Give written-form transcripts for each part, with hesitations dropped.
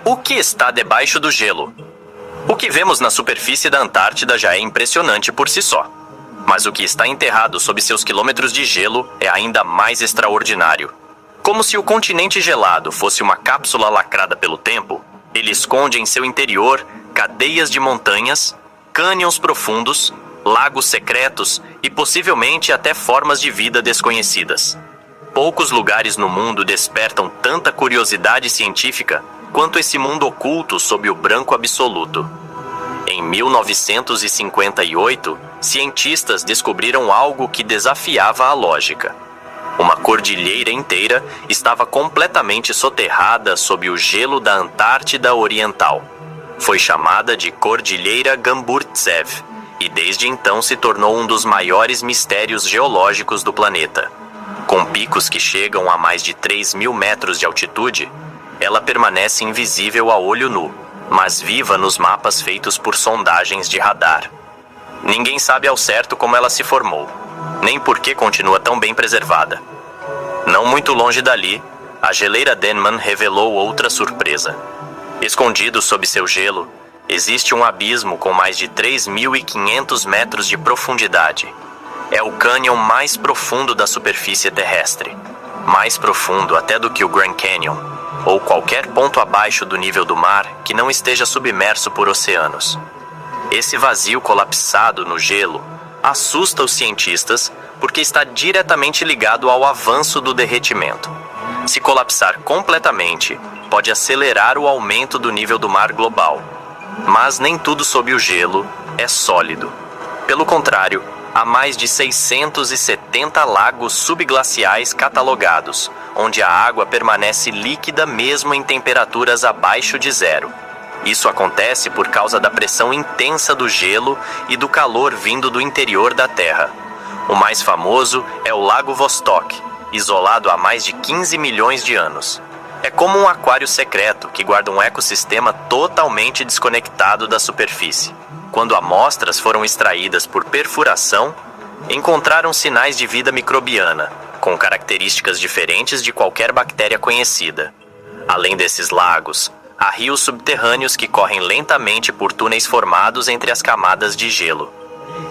O que está debaixo do gelo? O que vemos na superfície da Antártida já é impressionante por si só. Mas o que está enterrado sob seus quilômetros de gelo é ainda mais extraordinário. Como se o continente gelado fosse uma cápsula lacrada pelo tempo, ele esconde em seu interior cadeias de montanhas, cânions profundos, lagos secretos e possivelmente até formas de vida desconhecidas. Poucos lugares no mundo despertam tanta curiosidade científica quanto esse mundo oculto sob o branco absoluto. Em 1958, cientistas descobriram algo que desafiava a lógica. Uma cordilheira inteira estava completamente soterrada sob o gelo da Antártida Oriental. Foi chamada de Cordilheira Gamburtsev e desde então se tornou um dos maiores mistérios geológicos do planeta. Com picos que chegam a mais de 3.000 metros de altitude, ela permanece invisível a olho nu, mas viva nos mapas feitos por sondagens de radar. Ninguém sabe ao certo como ela se formou, nem por que continua tão bem preservada. Não muito longe dali, a geleira Denman revelou outra surpresa. Escondido sob seu gelo, existe um abismo com mais de 3.500 metros de profundidade. É o cânion mais profundo da superfície terrestre. Mais profundo até do que o Grand Canyon, ou qualquer ponto abaixo do nível do mar que não esteja submerso por oceanos. Esse vazio colapsado no gelo assusta os cientistas porque está diretamente ligado ao avanço do derretimento. Se colapsar completamente, pode acelerar o aumento do nível do mar global. Mas nem tudo sob o gelo é sólido. Pelo contrário, há mais de 670 lagos subglaciais catalogados, onde a água permanece líquida mesmo em temperaturas abaixo de zero. Isso acontece por causa da pressão intensa do gelo e do calor vindo do interior da Terra. O mais famoso é o Lago Vostok, isolado há mais de 15 milhões de anos. É como um aquário secreto que guarda um ecossistema totalmente desconectado da superfície. Quando amostras foram extraídas por perfuração, encontraram sinais de vida microbiana, com características diferentes de qualquer bactéria conhecida. Além desses lagos, há rios subterrâneos que correm lentamente por túneis formados entre as camadas de gelo.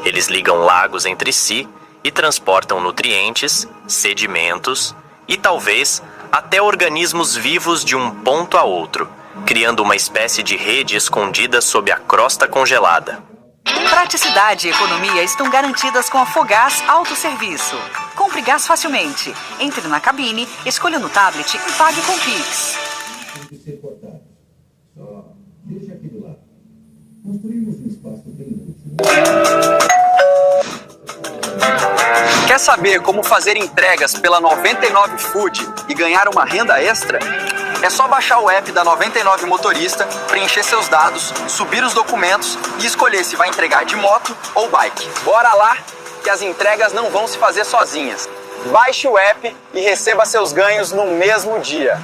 Eles ligam lagos entre si e transportam nutrientes, sedimentos e, talvez, até organismos vivos de um ponto a outro, criando uma espécie de rede escondida sob a crosta congelada. Praticidade e economia estão garantidas com a Fogás Autosserviço. Compre gás facilmente. Entre na cabine, escolha no tablet e pague com Pix. Tem que ser cortado. Só deixa aquilo lá. Construímos um espaço bem útil. Quer saber como fazer entregas pela 99 Food e ganhar uma renda extra? É só baixar o app da 99 Motorista, preencher seus dados, subir os documentos e escolher se vai entregar de moto ou bike. Bora lá, que as entregas não vão se fazer sozinhas. Baixe o app e receba seus ganhos no mesmo dia.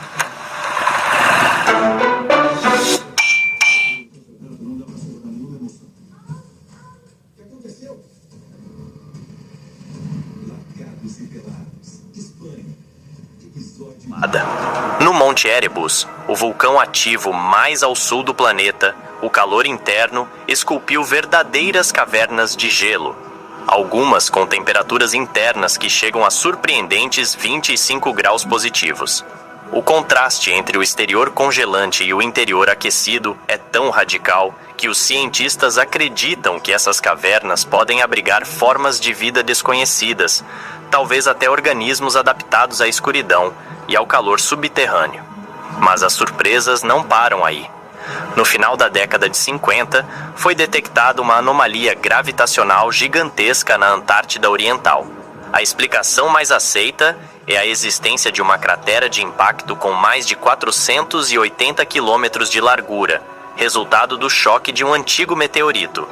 No Monte Erebus, o vulcão ativo mais ao sul do planeta, o calor interno esculpiu verdadeiras cavernas de gelo, algumas com temperaturas internas que chegam a surpreendentes 25 graus positivos. O contraste entre o exterior congelante e o interior aquecido é tão radical que os cientistas acreditam que essas cavernas podem abrigar formas de vida desconhecidas, talvez até organismos adaptados à escuridão e ao calor subterrâneo. Mas as surpresas não param aí. No final da década de 50, foi detectada uma anomalia gravitacional gigantesca na Antártida Oriental. A explicação mais aceita é a existência de uma cratera de impacto com mais de 480 quilômetros de largura, resultado do choque de um antigo meteorito.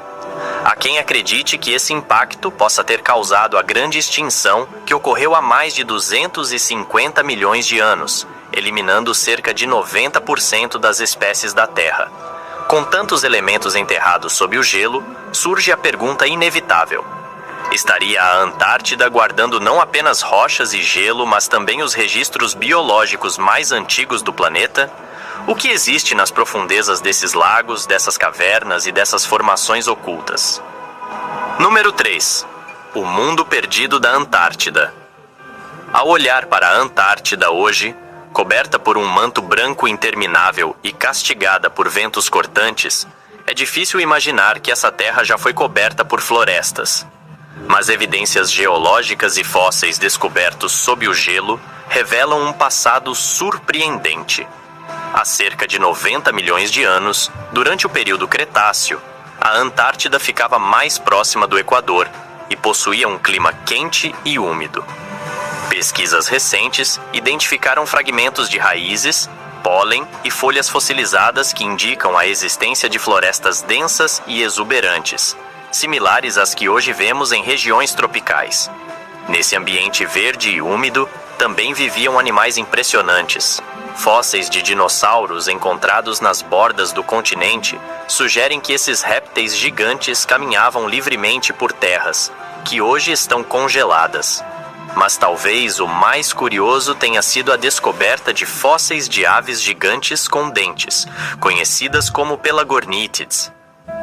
Há quem acredite que esse impacto possa ter causado a grande extinção que ocorreu há mais de 250 milhões de anos, eliminando cerca de 90% das espécies da Terra. Com tantos elementos enterrados sob o gelo, surge a pergunta inevitável: estaria a Antártida guardando não apenas rochas e gelo, mas também os registros biológicos mais antigos do planeta? O que existe nas profundezas desses lagos, dessas cavernas e dessas formações ocultas? Número 3. O mundo perdido da Antártida. Ao olhar para a Antártida hoje, coberta por um manto branco interminável e castigada por ventos cortantes, é difícil imaginar que essa terra já foi coberta por florestas. Mas evidências geológicas e fósseis descobertos sob o gelo revelam um passado surpreendente. Há cerca de 90 milhões de anos, durante o período Cretáceo, a Antártida ficava mais próxima do Equador e possuía um clima quente e úmido. Pesquisas recentes identificaram fragmentos de raízes, pólen e folhas fossilizadas que indicam a existência de florestas densas e exuberantes, similares às que hoje vemos em regiões tropicais. Nesse ambiente verde e úmido, também viviam animais impressionantes. Fósseis de dinossauros encontrados nas bordas do continente sugerem que esses répteis gigantes caminhavam livremente por terras, que hoje estão congeladas. Mas talvez o mais curioso tenha sido a descoberta de fósseis de aves gigantes com dentes, conhecidas como pelagornítides.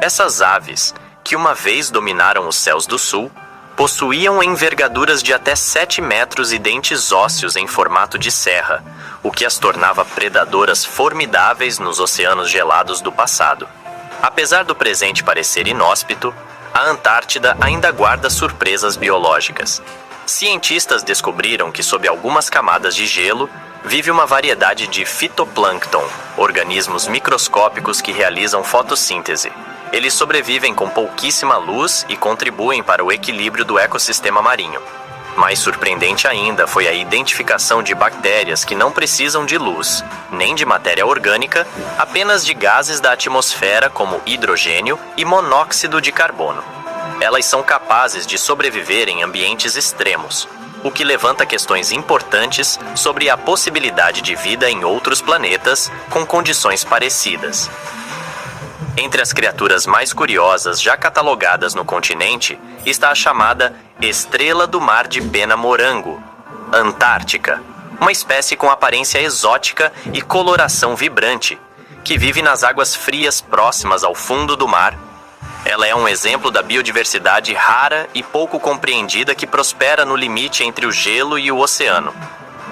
Essas aves, que uma vez dominaram os céus do sul, possuíam envergaduras de até 7 metros e dentes ósseos em formato de serra, o que as tornava predadoras formidáveis nos oceanos gelados do passado. Apesar do presente parecer inóspito, a Antártida ainda guarda surpresas biológicas. Cientistas descobriram que sob algumas camadas de gelo vive uma variedade de fitoplâncton, organismos microscópicos que realizam fotossíntese. Eles sobrevivem com pouquíssima luz e contribuem para o equilíbrio do ecossistema marinho. Mais surpreendente ainda foi a identificação de bactérias que não precisam de luz, nem de matéria orgânica, apenas de gases da atmosfera como hidrogênio e monóxido de carbono. Elas são capazes de sobreviver em ambientes extremos, o que levanta questões importantes sobre a possibilidade de vida em outros planetas com condições parecidas. Entre as criaturas mais curiosas já catalogadas no continente está a chamada estrela do mar de pena morango, Antártica, uma espécie com aparência exótica e coloração vibrante, que vive nas águas frias próximas ao fundo do mar. Ela é um exemplo da biodiversidade rara e pouco compreendida que prospera no limite entre o gelo e o oceano.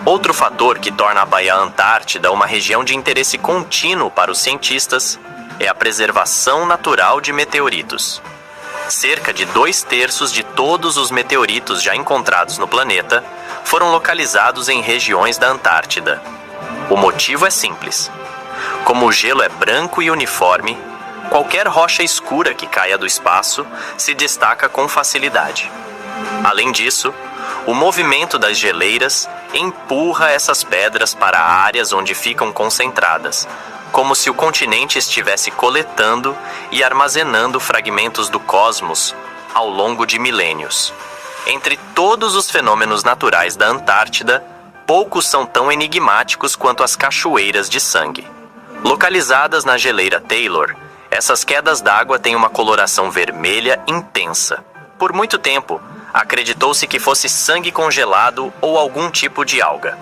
Outro fator que torna a Baía Antártida uma região de interesse contínuo para os cientistas é a preservação natural de meteoritos. Cerca de 2/3 de todos os meteoritos já encontrados no planeta foram localizados em regiões da Antártida. O motivo é simples. Como o gelo é branco e uniforme, qualquer rocha escura que caia do espaço se destaca com facilidade. Além disso, o movimento das geleiras empurra essas pedras para áreas onde ficam concentradas, como se o continente estivesse coletando e armazenando fragmentos do cosmos ao longo de milênios. Entre todos os fenômenos naturais da Antártida, poucos são tão enigmáticos quanto as cachoeiras de sangue. Localizadas na geleira Taylor, essas quedas d'água têm uma coloração vermelha intensa. Por muito tempo, acreditou-se que fosse sangue congelado ou algum tipo de alga.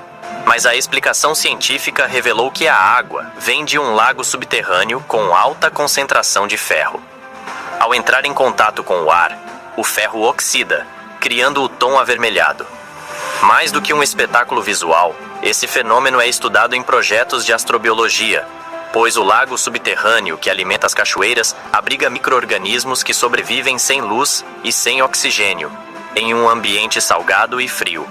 Mas a explicação científica revelou que a água vem de um lago subterrâneo com alta concentração de ferro. Ao entrar em contato com o ar, o ferro oxida, criando o tom avermelhado. Mais do que um espetáculo visual, esse fenômeno é estudado em projetos de astrobiologia, pois o lago subterrâneo que alimenta as cachoeiras abriga micro-organismos que sobrevivem sem luz e sem oxigênio, em um ambiente salgado e frio.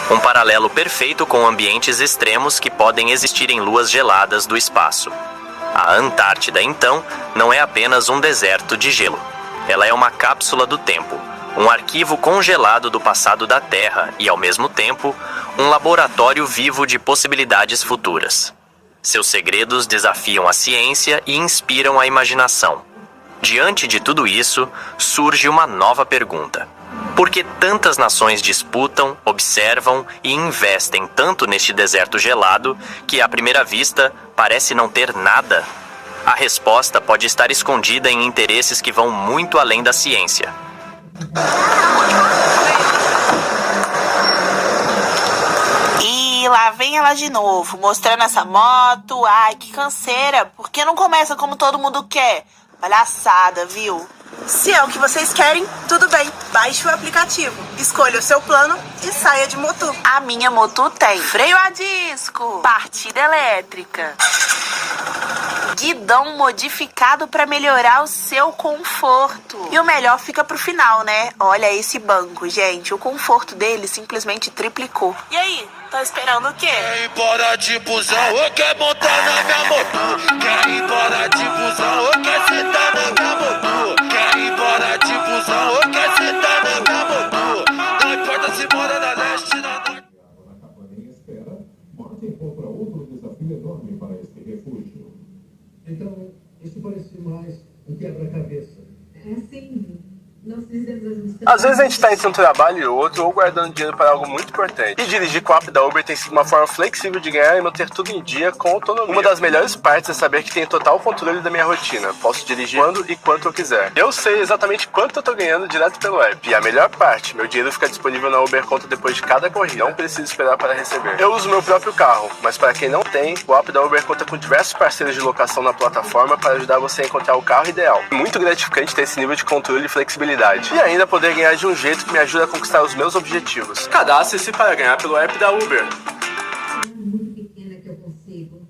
Um paralelo perfeito com ambientes extremos que podem existir em luas geladas do espaço. A Antártida, então, não é apenas um deserto de gelo. Ela é uma cápsula do tempo, um arquivo congelado do passado da Terra e, ao mesmo tempo, um laboratório vivo de possibilidades futuras. Seus segredos desafiam a ciência e inspiram a imaginação. Diante de tudo isso, surge uma nova pergunta. Por que tantas nações disputam, observam e investem tanto neste deserto gelado que, à primeira vista, parece não ter nada? A resposta pode estar escondida em interesses que vão muito além da ciência. E Ih, lá vem ela de novo, mostrando essa moto. Ai, que canseira. Por que não começa como todo mundo quer? Palhaçada, viu? Se é o que vocês querem, tudo bem. Baixe o aplicativo, escolha o seu plano e saia de moto. A minha moto tem freio a disco, partida elétrica, guidão modificado para melhorar o seu conforto. E o melhor fica pro final, né? Olha esse banco, gente. O conforto dele simplesmente triplicou. E aí, tá esperando o quê? Quer ir embora de busão ou quer montar na minha moto? Quer ir embora de busão ou quer sentar na minha moto? Quer ir embora de busão ou quer sentar na minha moto? Não importa se mora na leste, na norte. Na cabaninha espera, Martin encontra outro desafio enorme para este refúgio. Então, isso parece mais um quebra-cabeça. Sim. Nós fizemos Às vezes a gente está entre um trabalho e outro ou guardando dinheiro para algo muito importante. E dirigir com o app da Uber tem sido uma forma flexível de ganhar e manter tudo em dia com autonomia. Uma das melhores partes é saber que tenho total controle da minha rotina. Posso dirigir quando e quanto eu quiser. Eu sei exatamente quanto eu tô ganhando direto pelo app. E a melhor parte, meu dinheiro fica disponível na Uber Conta depois de cada corrida. Não preciso esperar para receber. Eu uso meu próprio carro, mas para quem não tem, o app da Uber conta com diversos parceiros de locação na plataforma para ajudar você a encontrar o carro ideal. É muito gratificante ter esse nível de controle e flexibilidade. E ainda poder ganhar de um jeito que me ajuda a conquistar os meus objetivos. Cadastre-se para ganhar pelo app da Uber. muito pequena que eu consigo,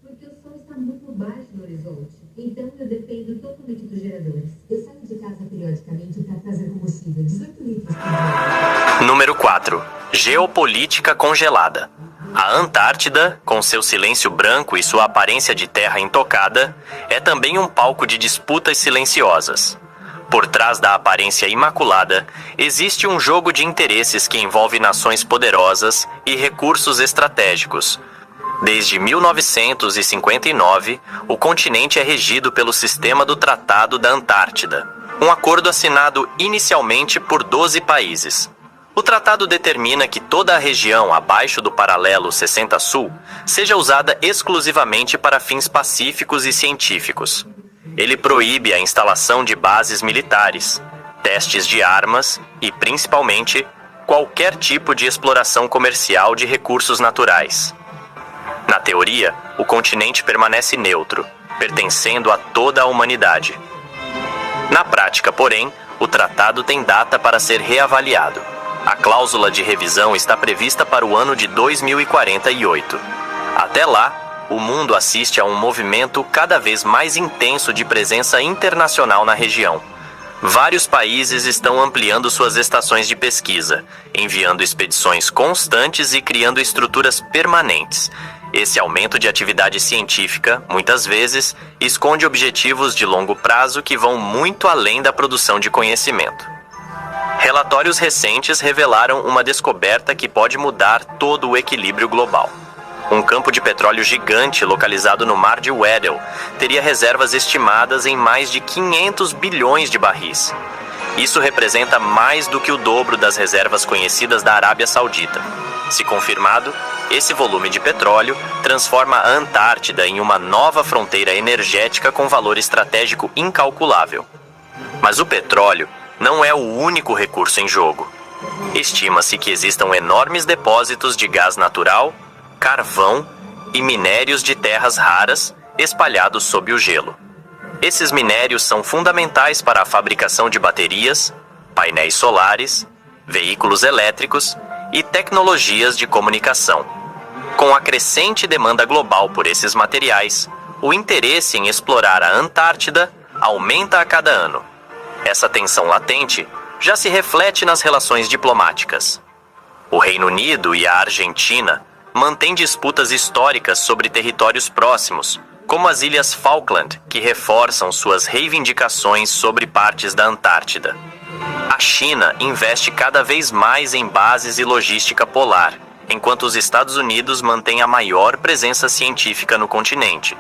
porque o sol está muito baixo no horizonte. Então eu dependo totalmente dos geradores. Eu saio de casa periodicamente para trazer combustível, 18 litros por dia. Número 4. Geopolítica congelada. A Antártida, com seu silêncio branco e sua aparência de terra intocada, é também um palco de disputas silenciosas. Por trás da aparência imaculada, existe um jogo de interesses que envolve nações poderosas e recursos estratégicos. Desde 1959, o continente é regido pelo sistema do Tratado da Antártida, um acordo assinado inicialmente por 12 países. O tratado determina que toda a região abaixo do paralelo 60 Sul seja usada exclusivamente para fins pacíficos e científicos. Ele proíbe a instalação de bases militares, testes de armas e, principalmente, qualquer tipo de exploração comercial de recursos naturais. Na teoria, o continente permanece neutro, pertencendo a toda a humanidade. Na prática, porém, o tratado tem data para ser reavaliado. A cláusula de revisão está prevista para o ano de 2048. Até lá, o mundo assiste a um movimento cada vez mais intenso de presença internacional na região. Vários países estão ampliando suas estações de pesquisa, enviando expedições constantes e criando estruturas permanentes. Esse aumento de atividade científica, muitas vezes, esconde objetivos de longo prazo que vão muito além da produção de conhecimento. Relatórios recentes revelaram uma descoberta que pode mudar todo o equilíbrio global. Um campo de petróleo gigante localizado no Mar de Weddell teria reservas estimadas em mais de 500 bilhões de barris. Isso representa mais do que o dobro das reservas conhecidas da Arábia Saudita. Se confirmado, esse volume de petróleo transforma a Antártida em uma nova fronteira energética com valor estratégico incalculável. Mas o petróleo não é o único recurso em jogo. Estima-se que existam enormes depósitos de gás natural, carvão e minérios de terras raras espalhados sob o gelo. Esses minérios são fundamentais para a fabricação de baterias, painéis solares, veículos elétricos e tecnologias de comunicação. Com a crescente demanda global por esses materiais, o interesse em explorar a Antártida aumenta a cada ano. Essa tensão latente já se reflete nas relações diplomáticas. O Reino Unido e a Argentina mantêm disputas históricas sobre territórios próximos, como as Ilhas Falkland, que reforçam suas reivindicações sobre partes da Antártida. A China investe cada vez mais em bases e logística polar, enquanto os Estados Unidos mantêm a maior presença científica no continente.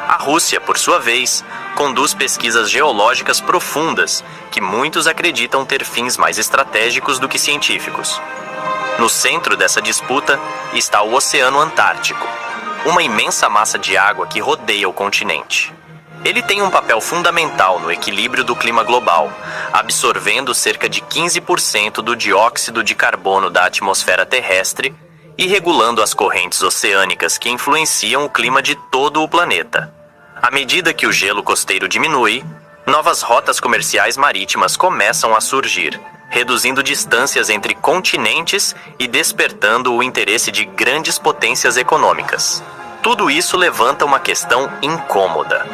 A Rússia, por sua vez, conduz pesquisas geológicas profundas, que muitos acreditam ter fins mais estratégicos do que científicos. No centro dessa disputa está o Oceano Antártico, uma imensa massa de água que rodeia o continente. Ele tem um papel fundamental no equilíbrio do clima global, absorvendo cerca de 15% do dióxido de carbono da atmosfera terrestre e regulando as correntes oceânicas que influenciam o clima de todo o planeta. À medida que o gelo costeiro diminui, novas rotas comerciais marítimas começam a surgir, reduzindo distâncias entre continentes e despertando o interesse de grandes potências econômicas. Tudo isso levanta uma questão incômoda.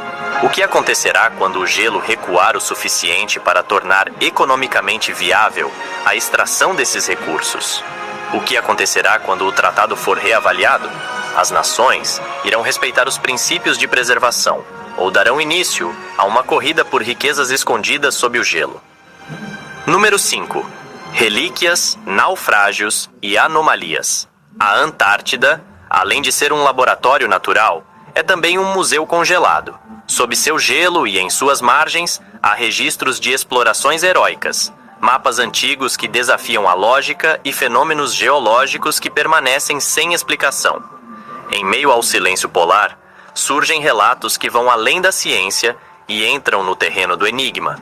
O que acontecerá quando o gelo recuar o suficiente para tornar economicamente viável a extração desses recursos? O que acontecerá quando o tratado for reavaliado? As nações irão respeitar os princípios de preservação ou darão início a uma corrida por riquezas escondidas sob o gelo. Número 5. Relíquias, naufrágios e anomalias. A Antártida, além de ser um laboratório natural, é também um museu congelado. Sob seu gelo e em suas margens, há registros de explorações heróicas, mapas antigos que desafiam a lógica e fenômenos geológicos que permanecem sem explicação. Em meio ao silêncio polar, surgem relatos que vão além da ciência e entram no terreno do enigma.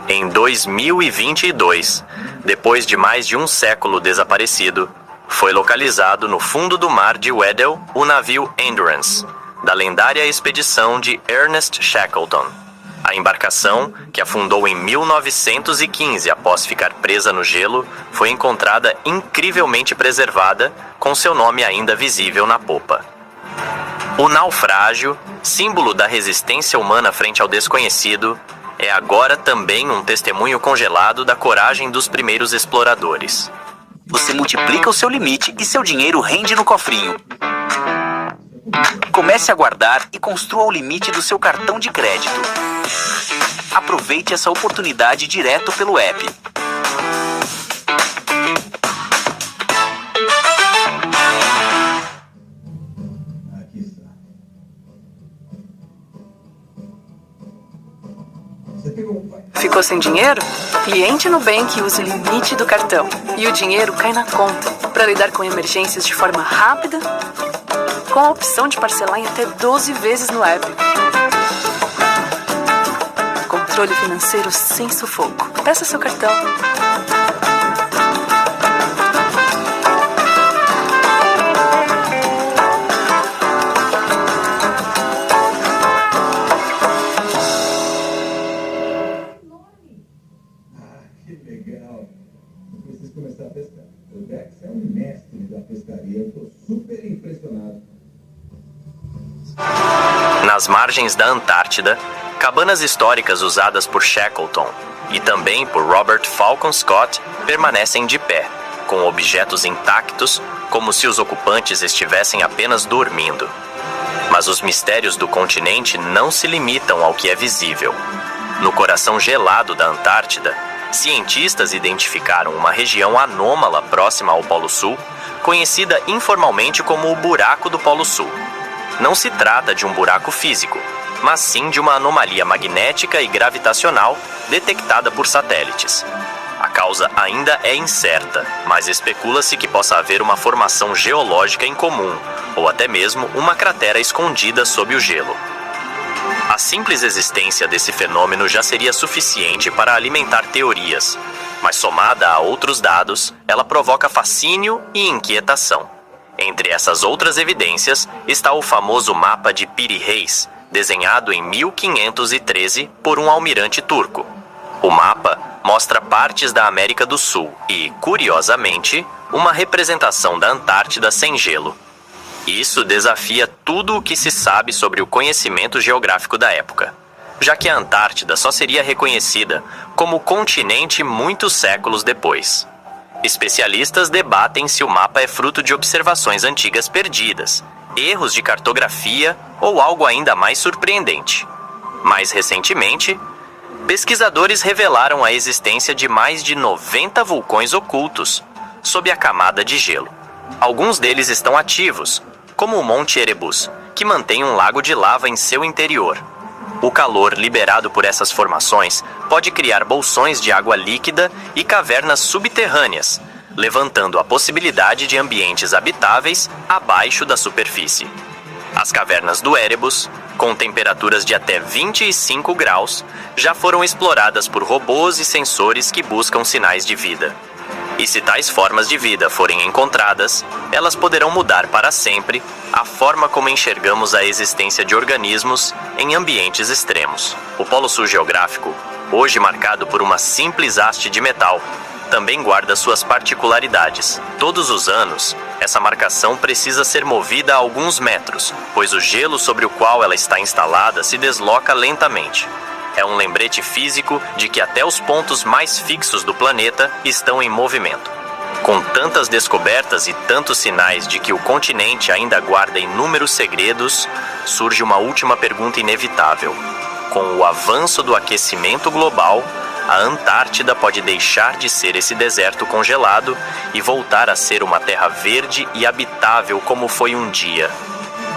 Em 2022, depois de mais de um século desaparecido, foi localizado no fundo do mar de Weddell o navio Endurance, da lendária expedição de Ernest Shackleton. A embarcação, que afundou em 1915 após ficar presa no gelo, foi encontrada incrivelmente preservada, com seu nome ainda visível na popa. O naufrágio, símbolo da resistência humana frente ao desconhecido, é agora também um testemunho congelado da coragem dos primeiros exploradores. Você multiplica o seu limite e seu dinheiro rende no cofrinho. Comece a guardar e construa o limite do seu cartão de crédito. Aproveite essa oportunidade direto pelo app. Aqui está. Você pegou um pai. Ficou sem dinheiro? Cliente Nubank usa o limite do cartão e o dinheiro cai na conta para lidar com emergências de forma rápida, com a opção de parcelar em até 12 vezes no app. Controle financeiro sem sufoco. Peça seu cartão. Que legal. Eu preciso começar a pescar. O Dex é um mestre da pescaria. Eu tô super impressionado. Nas margens da Antártida, cabanas históricas usadas por Shackleton e também por Robert Falcon Scott permanecem de pé, com objetos intactos, como se os ocupantes estivessem apenas dormindo. Mas os mistérios do continente não se limitam ao que é visível. No coração gelado da Antártida, cientistas identificaram uma região anômala próxima ao Polo Sul, conhecida informalmente como o Buraco do Polo Sul. Não se trata de um buraco físico, mas sim de uma anomalia magnética e gravitacional detectada por satélites. A causa ainda é incerta, mas especula-se que possa haver uma formação geológica em comum, ou até mesmo uma cratera escondida sob o gelo. A simples existência desse fenômeno já seria suficiente para alimentar teorias, mas somada a outros dados, ela provoca fascínio e inquietação. Entre essas outras evidências está o famoso mapa de Piri Reis, desenhado em 1513 por um almirante turco. O mapa mostra partes da América do Sul e, curiosamente, uma representação da Antártida sem gelo. Isso desafia tudo o que se sabe sobre o conhecimento geográfico da época, já que a Antártida só seria reconhecida como continente muitos séculos depois. Especialistas debatem se o mapa é fruto de observações antigas perdidas, erros de cartografia ou algo ainda mais surpreendente. Mais recentemente, pesquisadores revelaram a existência de mais de 90 vulcões ocultos sob a camada de gelo. Alguns deles estão ativos, como o Monte Erebus, que mantém um lago de lava em seu interior. O calor liberado por essas formações pode criar bolsões de água líquida e cavernas subterrâneas, levantando a possibilidade de ambientes habitáveis abaixo da superfície. As cavernas do Erebus, com temperaturas de até 25 graus, já foram exploradas por robôs e sensores que buscam sinais de vida. E se tais formas de vida forem encontradas, elas poderão mudar para sempre a forma como enxergamos a existência de organismos em ambientes extremos. O Polo Sul geográfico, hoje marcado por uma simples haste de metal, também guarda suas particularidades. Todos os anos, essa marcação precisa ser movida a alguns metros, pois o gelo sobre o qual ela está instalada se desloca lentamente. É um lembrete físico de que até os pontos mais fixos do planeta estão em movimento. Com tantas descobertas e tantos sinais de que o continente ainda guarda inúmeros segredos, surge uma última pergunta inevitável. Com o avanço do aquecimento global, a Antártida pode deixar de ser esse deserto congelado e voltar a ser uma terra verde e habitável como foi um dia.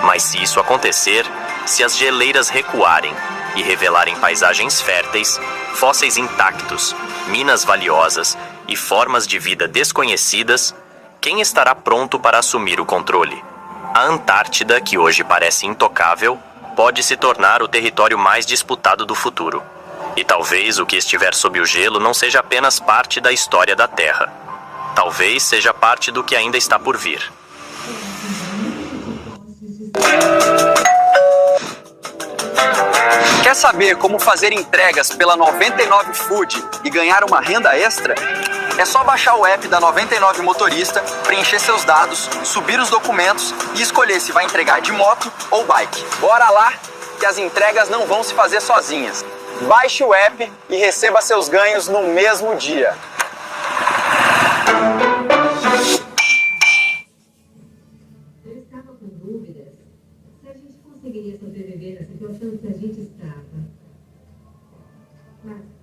Mas se isso acontecer, se as geleiras recuarem e revelarem paisagens férteis, fósseis intactos, minas valiosas e formas de vida desconhecidas, quem estará pronto para assumir o controle? A Antártida, que hoje parece intocável, pode se tornar o território mais disputado do futuro. E talvez o que estiver sob o gelo não seja apenas parte da história da Terra. Talvez seja parte do que ainda está por vir. Quer saber como fazer entregas pela 99 Food e ganhar uma renda extra? É só baixar o app da 99 Motorista, preencher seus dados, subir os documentos e escolher se vai entregar de moto ou bike. Bora lá, que as entregas não vão se fazer sozinhas. Baixe o app e receba seus ganhos no mesmo dia. Eu estava com dúvidas se a gente conseguiria sobreviver na situação que a gente estava.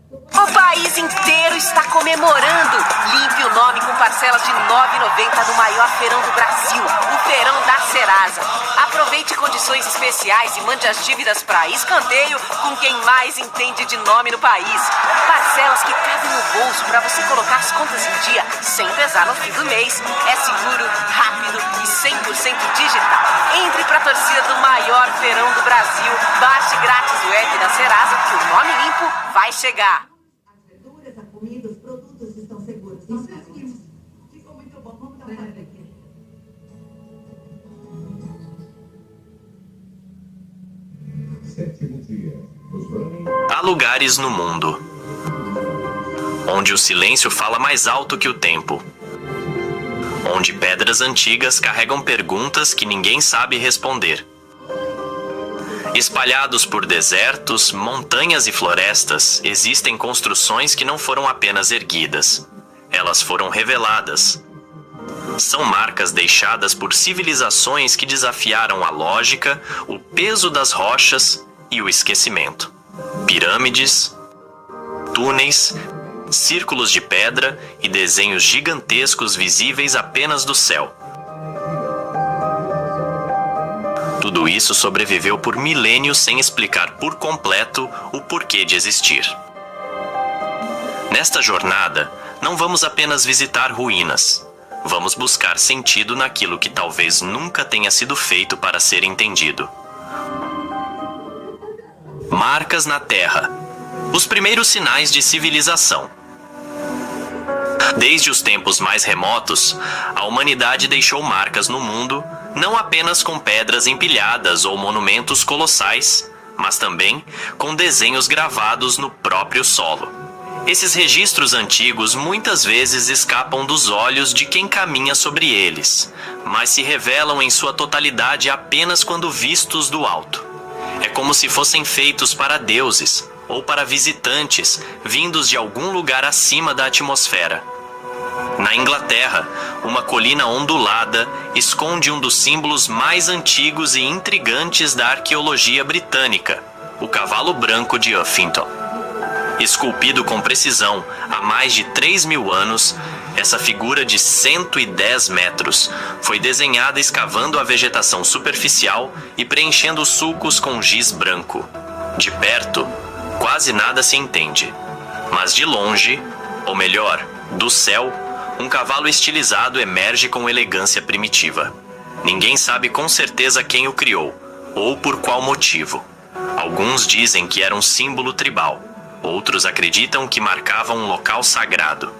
O país inteiro está comemorando. Limpe o nome com parcelas de R$ 9,90 no maior feirão do Brasil, o Feirão da Serasa. Aproveite condições especiais e mande as dívidas para escanteio com quem mais entende de nome no país. Parcelas que cabem no bolso para você colocar as contas em dia sem pesar no fim do mês. É seguro, rápido e 100% digital. Entre para a torcida do maior feirão do Brasil. Baixe grátis o app da Serasa que o nome limpo vai chegar. A comida, os produtos estão seguros. Nós conseguimos. Ficou muito bom. Vamos dar uma olhada aqui. Sétimo dia. Há lugares no mundo onde o silêncio fala mais alto que o tempo, onde pedras antigas carregam perguntas que ninguém sabe responder. Espalhados por desertos, montanhas e florestas, existem construções que não foram apenas erguidas. Elas foram reveladas. São marcas deixadas por civilizações que desafiaram a lógica, o peso das rochas e o esquecimento. Pirâmides, túneis, círculos de pedra e desenhos gigantescos visíveis apenas do céu. Tudo isso sobreviveu por milênios sem explicar por completo o porquê de existir. Nesta jornada, não vamos apenas visitar ruínas. Vamos buscar sentido naquilo que talvez nunca tenha sido feito para ser entendido. Marcas na Terra. Os primeiros sinais de civilização. Desde os tempos mais remotos, a humanidade deixou marcas no mundo, não apenas com pedras empilhadas ou monumentos colossais, mas também com desenhos gravados no próprio solo. Esses registros antigos muitas vezes escapam dos olhos de quem caminha sobre eles, mas se revelam em sua totalidade apenas quando vistos do alto. É como se fossem feitos para deuses ou para visitantes vindos de algum lugar acima da atmosfera. Na Inglaterra, uma colina ondulada esconde um dos símbolos mais antigos e intrigantes da arqueologia britânica, o cavalo branco de Uffington. Esculpido com precisão há mais de 3.000 anos, essa figura de 110 metros foi desenhada escavando a vegetação superficial e preenchendo os sulcos com giz branco. De perto, quase nada se entende, mas de longe, ou melhor, do céu, um cavalo estilizado emerge com elegância primitiva. Ninguém sabe com certeza quem o criou, ou por qual motivo. Alguns dizem que era um símbolo tribal, outros acreditam que marcava um local sagrado.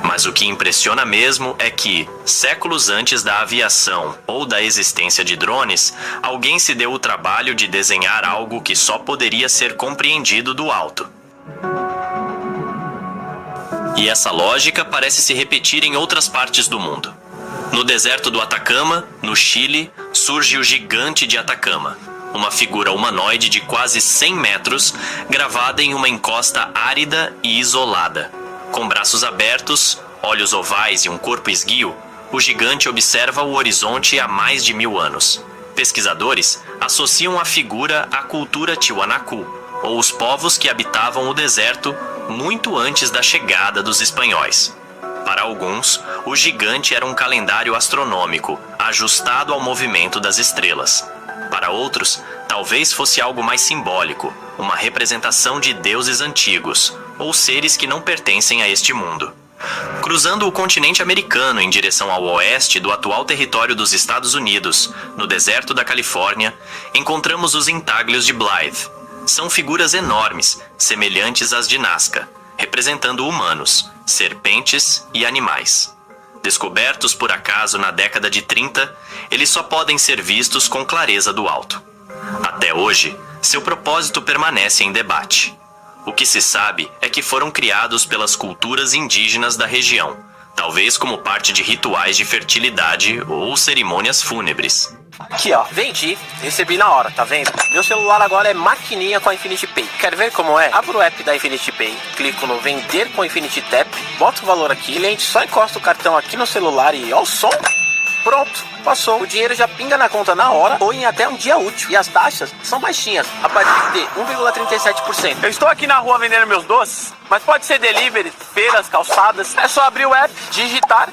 Mas o que impressiona mesmo é que, séculos antes da aviação ou da existência de drones, alguém se deu o trabalho de desenhar algo que só poderia ser compreendido do alto. E essa lógica parece se repetir em outras partes do mundo. No deserto do Atacama, no Chile, surge o Gigante de Atacama, uma figura humanoide de quase 100 metros, gravada em uma encosta árida e isolada. Com braços abertos, olhos ovais e um corpo esguio, o gigante observa o horizonte há mais de 1000 anos. Pesquisadores associam a figura à cultura Tiwanaku, ou os povos que habitavam o deserto muito antes da chegada dos espanhóis. Para alguns, o gigante era um calendário astronômico, ajustado ao movimento das estrelas. Para outros, talvez fosse algo mais simbólico, uma representação de deuses antigos, ou seres que não pertencem a este mundo. Cruzando o continente americano em direção ao oeste do atual território dos Estados Unidos, no deserto da Califórnia, encontramos os intáglios de Blythe. São figuras enormes, semelhantes às de Nazca, representando humanos, serpentes e animais. Descobertos por acaso na década de 30, eles só podem ser vistos com clareza do alto. Até hoje, seu propósito permanece em debate. O que se sabe é que foram criados pelas culturas indígenas da região, talvez como parte de rituais de fertilidade ou cerimônias fúnebres. Aqui ó, vendi, recebi na hora, tá vendo? Meu celular agora é maquininha com a Infinity Pay. Quer ver como é? Abro o app da Infinity Pay, clico no vender com Infinity Tap, boto o valor aqui, cliente só encosta o cartão aqui no celular e ó o som. Pronto, passou. O dinheiro já pinga na conta na hora ou em até um dia útil. E as taxas são baixinhas, a partir de 1,37%. Eu estou aqui na rua vendendo meus doces, mas pode ser delivery, feiras, calçadas. É só abrir o app, digitar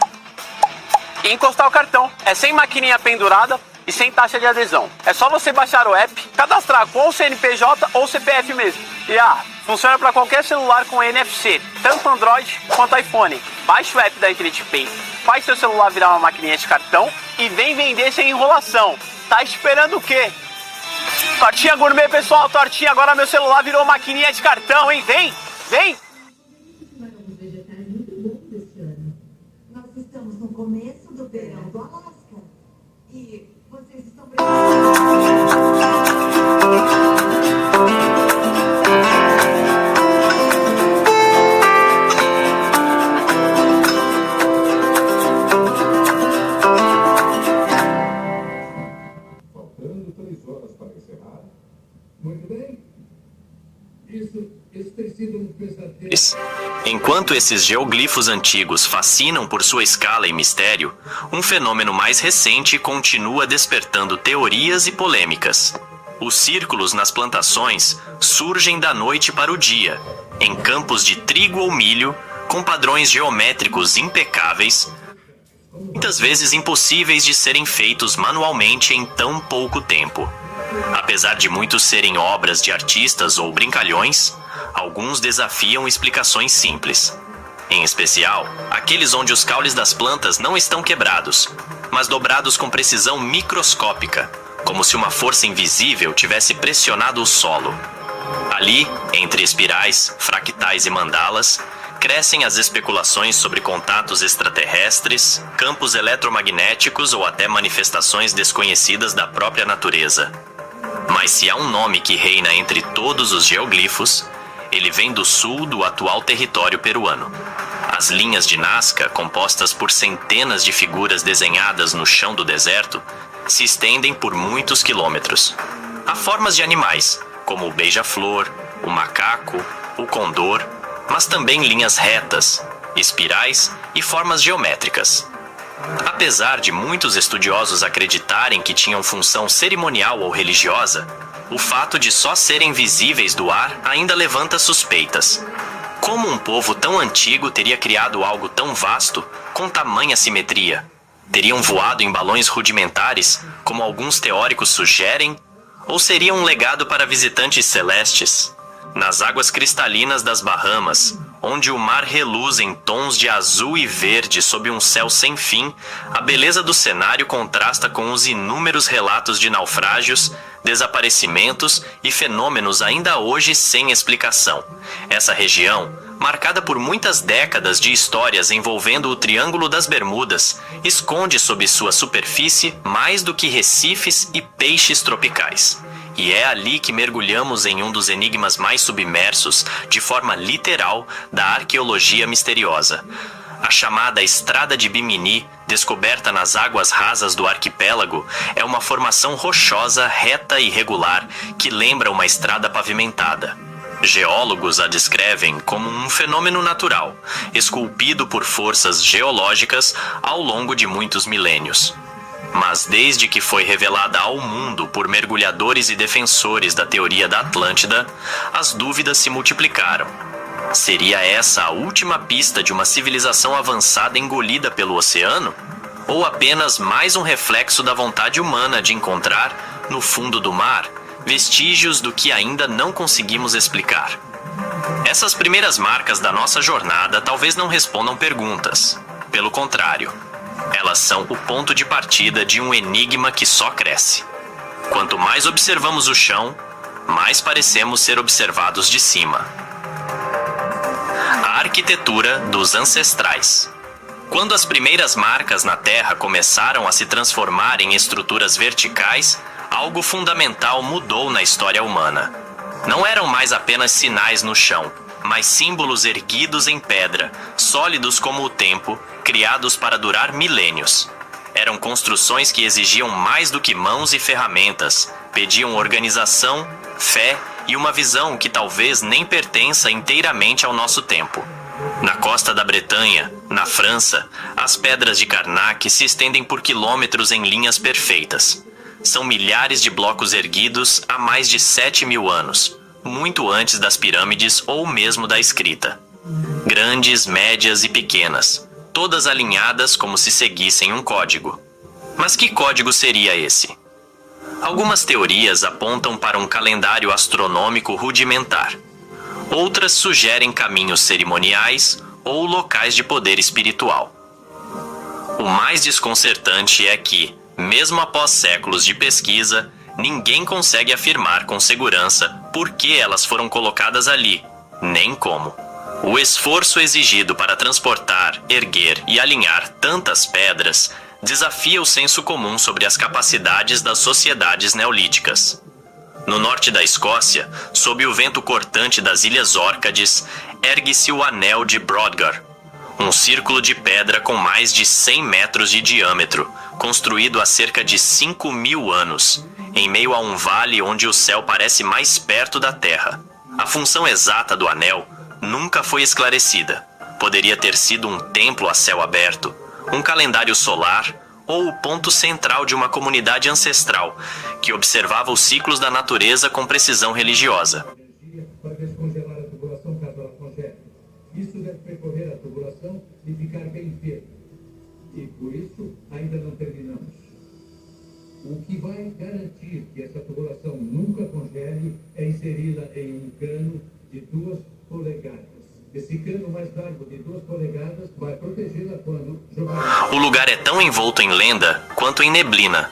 e encostar o cartão. É sem maquininha pendurada e sem taxa de adesão. É só você baixar o app, cadastrar com o CNPJ ou CPF mesmo. E funciona para qualquer celular com NFC, tanto Android quanto iPhone. Baixe o app da Infinity Pay, faz seu celular virar uma maquininha de cartão e vem vender sem enrolação. Tá esperando o quê? Tortinha gourmet, pessoal, tortinha. Agora meu celular virou maquininha de cartão, hein? Vem, vem! Os vegetais muito bons este ano. Nós estamos no começo do verão do Alasca. E vocês estão Faltando 3 horas para encerrar. Muito bem. Isso tem sido um pesadelo. Enquanto esses geoglifos antigos fascinam por sua escala e mistério, um fenômeno mais recente continua despertando teorias e polêmicas. Os círculos nas plantações surgem da noite para o dia, em campos de trigo ou milho, com padrões geométricos impecáveis, muitas vezes impossíveis de serem feitos manualmente em tão pouco tempo. Apesar de muitos serem obras de artistas ou brincalhões, alguns desafiam explicações simples. Em especial, aqueles onde os caules das plantas não estão quebrados, mas dobrados com precisão microscópica, como se uma força invisível tivesse pressionado o solo. Ali, entre espirais, fractais e mandalas, crescem as especulações sobre contatos extraterrestres, campos eletromagnéticos ou até manifestações desconhecidas da própria natureza. Mas se há um nome que reina entre todos os geoglifos, ele vem do sul do atual território peruano. As linhas de Nazca, compostas por centenas de figuras desenhadas no chão do deserto, se estendem por muitos quilômetros. Há formas de animais, como o beija-flor, o macaco, o condor, mas também linhas retas, espirais e formas geométricas. Apesar de muitos estudiosos acreditarem que tinham função cerimonial ou religiosa, o fato de só serem visíveis do ar ainda levanta suspeitas. Como um povo tão antigo teria criado algo tão vasto, com tamanha simetria? Teriam voado em balões rudimentares, como alguns teóricos sugerem? Ou seria um legado para visitantes celestes? Nas águas cristalinas das Bahamas, onde o mar reluz em tons de azul e verde sob um céu sem fim, a beleza do cenário contrasta com os inúmeros relatos de naufrágios desaparecimentos e fenômenos ainda hoje sem explicação. Essa região, marcada por muitas décadas de histórias envolvendo o Triângulo das Bermudas, esconde sob sua superfície mais do que recifes e peixes tropicais. E é ali que mergulhamos em um dos enigmas mais submersos, de forma literal, da arqueologia misteriosa. A chamada Estrada de Bimini, descoberta nas águas rasas do arquipélago, é uma formação rochosa, reta e irregular que lembra uma estrada pavimentada. Geólogos a descrevem como um fenômeno natural, esculpido por forças geológicas ao longo de muitos milênios. Mas desde que foi revelada ao mundo por mergulhadores e defensores da teoria da Atlântida, as dúvidas se multiplicaram. Seria essa a última pista de uma civilização avançada engolida pelo oceano? Ou apenas mais um reflexo da vontade humana de encontrar, no fundo do mar, vestígios do que ainda não conseguimos explicar? Essas primeiras marcas da nossa jornada talvez não respondam perguntas. Pelo contrário, elas são o ponto de partida de um enigma que só cresce. Quanto mais observamos o chão, mais parecemos ser observados de cima. A arquitetura dos ancestrais. Quando as primeiras marcas na Terra começaram a se transformar em estruturas verticais, algo fundamental mudou na história humana. Não eram mais apenas sinais no chão, mas símbolos erguidos em pedra, sólidos como o tempo, criados para durar milênios. Eram construções que exigiam mais do que mãos e ferramentas, pediam organização, fé e uma visão que talvez nem pertença inteiramente ao nosso tempo. Na costa da Bretanha, na França, as pedras de Karnak se estendem por quilômetros em linhas perfeitas. São milhares de blocos erguidos há mais de 7.000 anos, muito antes das pirâmides ou mesmo da escrita. Grandes, médias e pequenas, todas alinhadas como se seguissem um código. Mas que código seria esse? Algumas teorias apontam para um calendário astronômico rudimentar. Outras sugerem caminhos cerimoniais ou locais de poder espiritual. O mais desconcertante é que, mesmo após séculos de pesquisa, ninguém consegue afirmar com segurança por que elas foram colocadas ali, nem como. O esforço exigido para transportar, erguer e alinhar tantas pedras desafia o senso comum sobre as capacidades das sociedades neolíticas. No norte da Escócia, sob o vento cortante das Ilhas Órcades, ergue-se o Anel de Brodgar, um círculo de pedra com mais de 100 metros de diâmetro, construído há cerca de 5.000 anos, em meio a um vale onde o céu parece mais perto da terra. A função exata do anel nunca foi esclarecida. Poderia ter sido um templo a céu aberto, um calendário solar ou o ponto central de uma comunidade ancestral que observava os ciclos da natureza com precisão religiosa. Para descongelar a tubulação caso ela congele. Isso deve percorrer a tubulação e ficar bem firme. E por isso ainda não terminamos. O que vai garantir que essa tubulação nunca congele é inseri-la em um cano de 2 polegadas. Esse cano mais largo de 2 polegadas vai protegê-la quando jogar. O lugar é tão envolto em lenda quanto em neblina.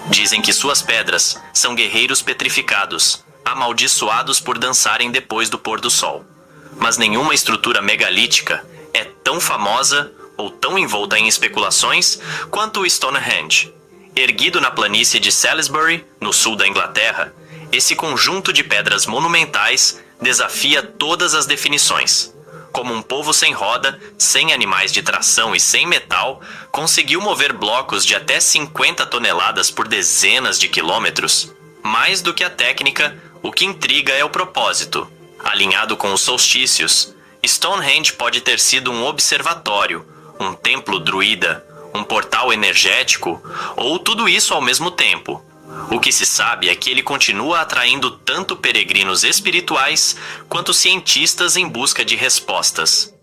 Dizem que suas pedras são guerreiros petrificados, amaldiçoados por dançarem depois do pôr do sol. Mas nenhuma estrutura megalítica é tão famosa ou tão envolta em especulações quanto o Stonehenge. Erguido na planície de Salisbury, no sul da Inglaterra, esse conjunto de pedras monumentais desafia todas as definições. Como um povo sem roda, sem animais de tração e sem metal, conseguiu mover blocos de até 50 toneladas por dezenas de quilômetros. Mais do que a técnica, o que intriga é o propósito. Alinhado com os solstícios, Stonehenge pode ter sido um observatório, um templo druida, um portal energético, ou tudo isso ao mesmo tempo. O que se sabe é que ele continua atraindo tanto peregrinos espirituais quanto cientistas em busca de respostas.